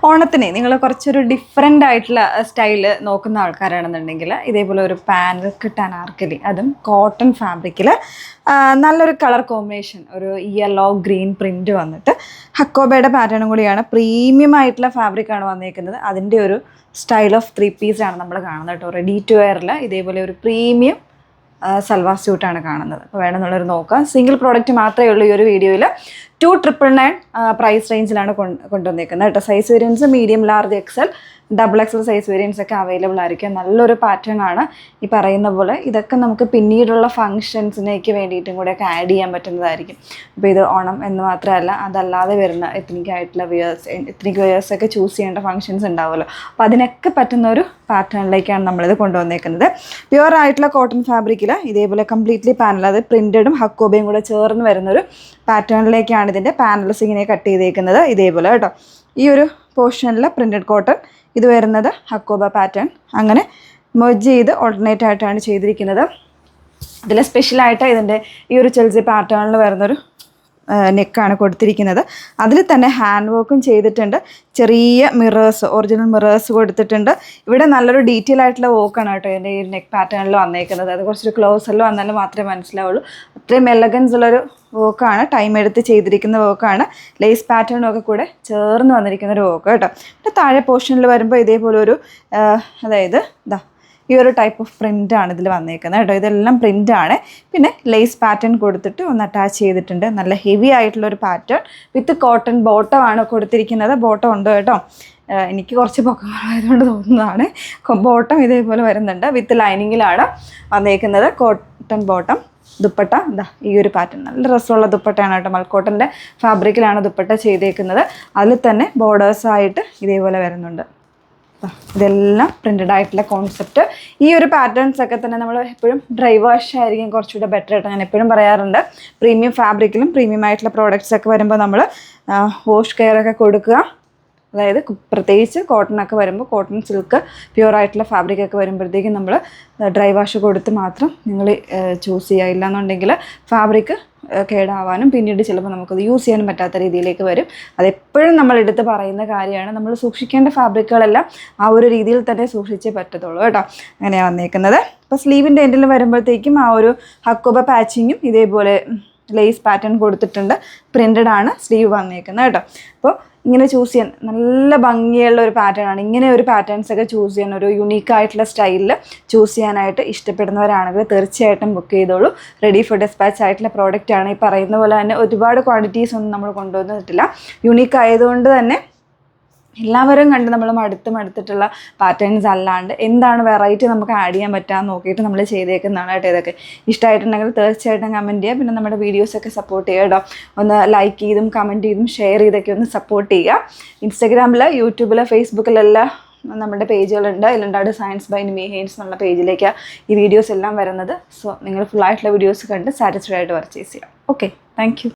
ഓണത്തിന് നിങ്ങൾ കുറച്ചൊരു ഡിഫറെൻ്റ് ആയിട്ടുള്ള സ്റ്റൈല് നോക്കുന്ന ആൾക്കാരാണെന്നുണ്ടെങ്കിൽ ഇതേപോലെ ഒരു പാനൽ കിട്ട് അനാർക്കലി, അതും കോട്ടൺ ഫാബ്രിക്കിൽ നല്ലൊരു കളർ കോമ്പിനേഷൻ, ഒരു യെല്ലോ ഗ്രീൻ പ്രിൻറ്റ് വന്നിട്ട് ഹക്കോബയുടെ പാറ്റേണും കൂടിയാണ്. പ്രീമിയം ആയിട്ടുള്ള ഫാബ്രിക്കാണ് വന്നിരിക്കുന്നത്. അതിൻ്റെ ഒരു സ്റ്റൈൽ ഓഫ് 3 പീസാണ് നമ്മൾ കാണുന്നത് കേട്ടോ. റെഡി ടു വെയറിൽ ഇതേപോലെ ഒരു പ്രീമിയം സൽവാർ സ്യൂട്ടാണ് കാണുന്നത്. അപ്പോൾ വേണമെന്നുള്ളൊരു നോക്കാം. സിംഗിൾ പ്രോഡക്റ്റ് മാത്രമേ ഉള്ളൂ ഈ ഒരു വീഡിയോയിൽ. 2,999 പ്രൈസ് റേഞ്ചിലാണ് കൊണ്ടുവന്നിരിക്കുന്നത് കേട്ടോ. Size variance medium, large, XL, double XL size variance ഒക്കെ അവൈലബിൾ ആയിരിക്കും. നല്ലൊരു പാറ്റേൺ ആണ്. ഈ പറയുന്ന പോലെ ഇതൊക്കെ നമുക്ക് പിന്നീടുള്ള ഫങ്ഷൻസിനേക്ക് വേണ്ടിയിട്ടും കൂടെയൊക്കെ ആഡ് ചെയ്യാൻ പറ്റുന്നതായിരിക്കും. അപ്പോൾ ഇത് ഓണം എന്ന് മാത്രമല്ല, അതല്ലാതെ വരുന്ന എത്നിക് ആയിട്ടുള്ള എത്നിക് വെയേഴ്സൊക്കെ ചൂസ് ചെയ്യേണ്ട ഫങ്ഷൻസ് ഉണ്ടാവുമല്ലോ. അപ്പോൾ അതിനൊക്കെ പറ്റുന്ന ഒരു പാറ്റേണിലേക്കാണ് നമ്മളിത് കൊണ്ടുവന്നേക്കുന്നത്. പ്യുവർ ആയിട്ടുള്ള കോട്ടൺ ഫാബ്രിക്കിൽ ഇതേപോലെ കംപ്ലീറ്റ്ലി പാനൽ, അത് പ്രിൻറ്റഡും ഹക്കോബയും കൂടെ ചേർന്ന് വരുന്നൊരു പാറ്റേണിലേക്കാണ് ഇതിൻ്റെ പാനൽസ് ഇങ്ങനെ കട്ട് ചെയ്തേക്കുന്നത്. ഇതേപോലെ കേട്ടോ. ഈ ഒരു പോർഷനിൽ പ്രിൻറ്റഡ് കോട്ടൺ, ഇത് വരുന്നത് ഹക്കോബ പാറ്റേൺ, അങ്ങനെ മെർജ് ചെയ്ത് ഓൾട്ടർനേറ്റ് ആയിട്ടാണ് ചെയ്തിരിക്കുന്നത്. ഇതിൽ സ്പെഷ്യലായിട്ട് ഇതിൻ്റെ ഈ ഒരു ചെൽസി പാറ്റേണിൽ വരുന്നൊരു നെക്കാണ് കൊടുത്തിരിക്കുന്നത്. അതിൽ തന്നെ ഹാൻഡ് വർക്കും ചെയ്തിട്ടുണ്ട്. ചെറിയ മിറേഴ്സ്, ഒറിജിനൽ മിറേഴ്സ് കൊടുത്തിട്ടുണ്ട്. ഇവിടെ നല്ലൊരു ഡീറ്റെയിൽ ആയിട്ടുള്ള വർക്കാണ് കേട്ടോ ഇതിൻ്റെ ഈ നെക്ക് പാറ്റേണിൽ വന്നേക്കുന്നത്. അത് കുറച്ചൊരു ക്ലോസറിൽ വന്നാലും മാത്രമേ മനസ്സിലാവുള്ളൂ. അത്രയും എലഗൻസ് ഉള്ളൊരു വർക്കാണ്, ടൈം എടുത്ത് ചെയ്തിരിക്കുന്ന വർക്കാണ്. ലേസ് പാറ്റേണും ഒക്കെ കൂടെ ചേർന്ന് വന്നിരിക്കുന്ന ഒരു വർക്ക് കേട്ടോ. പിന്നെ താഴെ പോർഷനിൽ വരുമ്പോൾ ഇതേപോലെ ഒരു അതായത് ഈ ഒരു ടൈപ്പ് ഓഫ് പ്രിൻ്റാണ് ഇതിൽ വന്നേക്കുന്നത് കേട്ടോ. ഇതെല്ലാം പ്രിൻ്റാണ്. പിന്നെ ലേസ് പാറ്റേൺ കൊടുത്തിട്ട് ഒന്ന് അറ്റാച്ച് ചെയ്തിട്ടുണ്ട്. നല്ല ഹെവി ആയിട്ടുള്ളൊരു പാറ്റേൺ വിത്ത് കോട്ടൺ ബോട്ടം ആണ് കൊടുത്തിരിക്കുന്നത്. ബോട്ടം ഉണ്ട് കേട്ടോ. എനിക്ക് കുറച്ച് പൊക്കമായതുകൊണ്ട് തോന്നുന്നതാണ്. ബോട്ടം ഇതേപോലെ വരുന്നുണ്ട്. വിത്ത് ലൈനിങ്ങിലാണ് വന്നേക്കുന്നത്. കോട്ടൺ ബോട്ടം, ദുപ്പട്ട ഈ ഒരു പാറ്റേൺ നല്ല രസമുള്ള ദുപ്പട്ടയാണ് കേട്ടോ. മൽക്കോട്ടൻ്റെ ഫാബ്രിക്കിലാണ് ദുപ്പട്ട ചെയ്തേക്കുന്നത്. അതിൽ തന്നെ ബോർഡേഴ്സായിട്ട് ഇതേപോലെ വരുന്നുണ്ട്. ഇതെല്ലാം പ്രിൻറ്റഡ് ആയിട്ടുള്ള കോൺസെപ്റ്റ്. ഈ ഒരു പാറ്റേൺസ് ഒക്കെ തന്നെ നമ്മൾ എപ്പോഴും ഡ്രൈ വാഷ് ആയിരിക്കും കുറച്ചുകൂടെ ബെറ്റർ ആയിട്ട് ഞാൻ എപ്പോഴും പറയാറുണ്ട്. പ്രീമിയം ഫാബ്രിക്കിലും പ്രീമിയം ആയിട്ടുള്ള പ്രോഡക്റ്റ്സ് ഒക്കെ വരുമ്പോൾ നമ്മൾ വാഷ് കെയർ ഒക്കെ കൊടുക്കുക. അതായത് പ്രത്യേകിച്ച് കോട്ടണൊക്കെ വരുമ്പോൾ, കോട്ടൺ, സിൽക്ക്, പ്യുവർ ആയിട്ടുള്ള ഫാബ്രിക് ഒക്കെ വരുമ്പോഴത്തേക്കും നമ്മൾ ഡ്രൈ വാഷ് കൊടുത്ത് മാത്രം നിങ്ങൾ ചൂസ് ചെയ്യുക. ഇല്ലാന്നുണ്ടെങ്കിൽ ഫാബ്രിക് കേടാവാനും പിന്നീട് ചിലപ്പോൾ നമുക്കത് യൂസ് ചെയ്യാനും പറ്റാത്ത രീതിയിലേക്ക് വരും. അതെപ്പോഴും നമ്മൾ എടുത്ത് പറയുന്ന കാര്യമാണ്. നമ്മൾ സൂക്ഷിക്കേണ്ട ഫാബ്രിക്കുകളെല്ലാം ആ ഒരു രീതിയിൽ തന്നെ സൂക്ഷിച്ചേ പറ്റത്തുള്ളൂ കേട്ടോ. അങ്ങനെയാണ് വന്നേക്കുന്നത്. അപ്പോൾ സ്ലീവിൻ്റെ എൻഡിൽ വരുമ്പോഴത്തേക്കും ആ ഒരു ഹക്കോബ പാച്ചിങ്ങും ഇതേപോലെ ലേസ് പാറ്റേൺ കൊടുത്തിട്ടുണ്ട്. പ്രിൻറ്റഡ് ആണ് സ്ലീവ് വന്നേക്കുന്നത് കേട്ടോ. അപ്പോൾ ഇങ്ങനെ ചൂസ് ചെയ്യാൻ നല്ല ഭംഗിയുള്ള ഒരു പാറ്റേൺ ആണ്. ഇങ്ങനെ ഒരു പാറ്റേൺസ് ഒക്കെ ചൂസ് ചെയ്യാൻ, ഒരു യുണീക്കായിട്ടുള്ള സ്റ്റൈലിൽ ചൂസ് ചെയ്യാനായിട്ട് ഇഷ്ടപ്പെടുന്നവരാണെങ്കിൽ തീർച്ചയായിട്ടും ബുക്ക് ചെയ്തോളൂ. റെഡി ഫോർ ഡെസ്പാച്ച് ആയിട്ടുള്ള പ്രോഡക്റ്റ് ആണ്. ഈ പറയുന്ന പോലെ തന്നെ ഒരുപാട് ക്വാണ്ടിറ്റീസ് ഒന്നും നമ്മൾ കൊണ്ടുവന്നിട്ടില്ല. യുണീക്ക് ആയതുകൊണ്ട് തന്നെ എല്ലാവരും കണ്ട് നമ്മൾ മടുത്തിട്ടുള്ള പാറ്റേൺസ് അല്ലാണ്ട് എന്താണ് വെറൈറ്റി നമുക്ക് ആഡ് ചെയ്യാൻ പറ്റാമെന്ന് നോക്കിയിട്ട് നമ്മൾ ചെയ്തേക്കുന്നതാണ് കേട്ടോ. ഇതൊക്കെ ഇഷ്ടമായിട്ടുണ്ടെങ്കിൽ തീർച്ചയായിട്ടും കമൻറ്റ് ചെയ്യുക. പിന്നെ നമ്മുടെ വീഡിയോസൊക്കെ സപ്പോർട്ട് ചെയ്യുക കേട്ടോ. ഒന്ന് ലൈക്ക് ചെയ്തും കമൻറ്റ് ചെയ്തും ഷെയർ ചെയ്തൊക്കെ ഒന്ന് സപ്പോർട്ട് ചെയ്യുക. ഇൻസ്റ്റാഗ്രാമിൽ, യൂട്യൂബിൽ, ഫേസ്ബുക്കിലെല്ലാം നമ്മുടെ പേജുകളുണ്ട്. ഇതിലുണ്ട് ഡിസൈൻസ് ബൈ നിമി ഹെയ്ൻസ് എന്നുള്ള പേജിലേക്കാണ് ഈ വീഡിയോസ് എല്ലാം വരുന്നത്. സോ നിങ്ങൾ ഫുള്ളായിട്ടുള്ള വീഡിയോസ് കണ്ട് സാറ്റിസ്ഫൈഡ് ആയിട്ട് പർച്ചേസ് ചെയ്യാം. Okay, thank you.